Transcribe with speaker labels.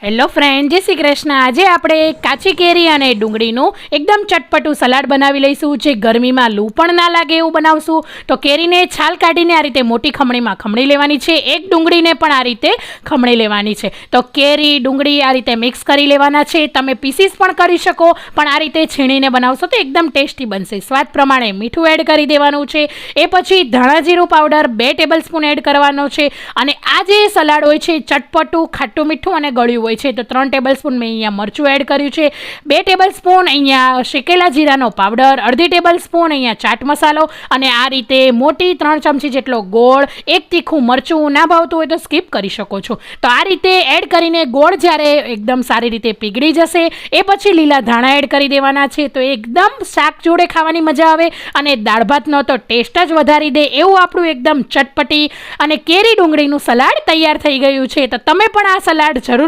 Speaker 1: Hello friend, જય શ્રી કૃષ્ણ। આજે આપણે કાચી કેરી અને ડુંગળીનું એકદમ ચટપટું સલાડ બનાવી લઈશું, જે ગરમીમાં લૂ પણ ના લાગે એવું બનાવશું। તો કેરીને છાલ કાઢીને આ રીતે મોટી ખમણીમાં ખમણી લેવાની છે, એક ડુંગળીને પણ આ રીતે ખમણી લેવાની છે। તો કેરી ડુંગળી આ રીતે મિક્સ કરી લેવાના છે। તમે પીસીસ પણ કરી શકો, પણ આ રીતે છીણીને બનાવશો તો એકદમ ટેસ્ટી બનશે। સ્વાદ પ્રમાણે મીઠું એડ કરી દેવાનું છે। એ પછી ધાણા જીરું પાવડર 2 ટેબલસ્પૂન એડ કરવાનો છે। અને આ જે સલાડ હોય છે ચટપટું, ખાટું મીઠું અને ગળ્યું હોય છે, તો 3 ટેબલસ્પૂન મેં અહીંયા મરચું એડ કર્યું છે, 2 ટેબલસ્પૂન અહીંયા શેકેલા જીરાનો પાવડર, અડધી ટેબલસ્પૂન અહીંયા ચાટ મસાલો, અને આ રીતે મોટી 3 ચમચી જેટલો ગોળ, એક તીખું મરચું, ના ભાવતું હોય તો સ્કીપ કરી શકો છો। તો આ રીતે એડ કરીને ગોળ જ્યારે એકદમ સારી રીતે પીગળી જશે એ પછી લીલા ધાણા એડ કરી દેવાના છે। તો એકદમ શાક જોડે ખાવાની મજા આવે અને દાળ ભાતનો તો ટેસ્ટ જ વધારી દે એવું આપણું એકદમ ચટપટી અને કેરી ડુંગળીનું સલાડ તૈયાર થઈ ગયું છે। તો તમે પણ આ સલાડ જરૂરથી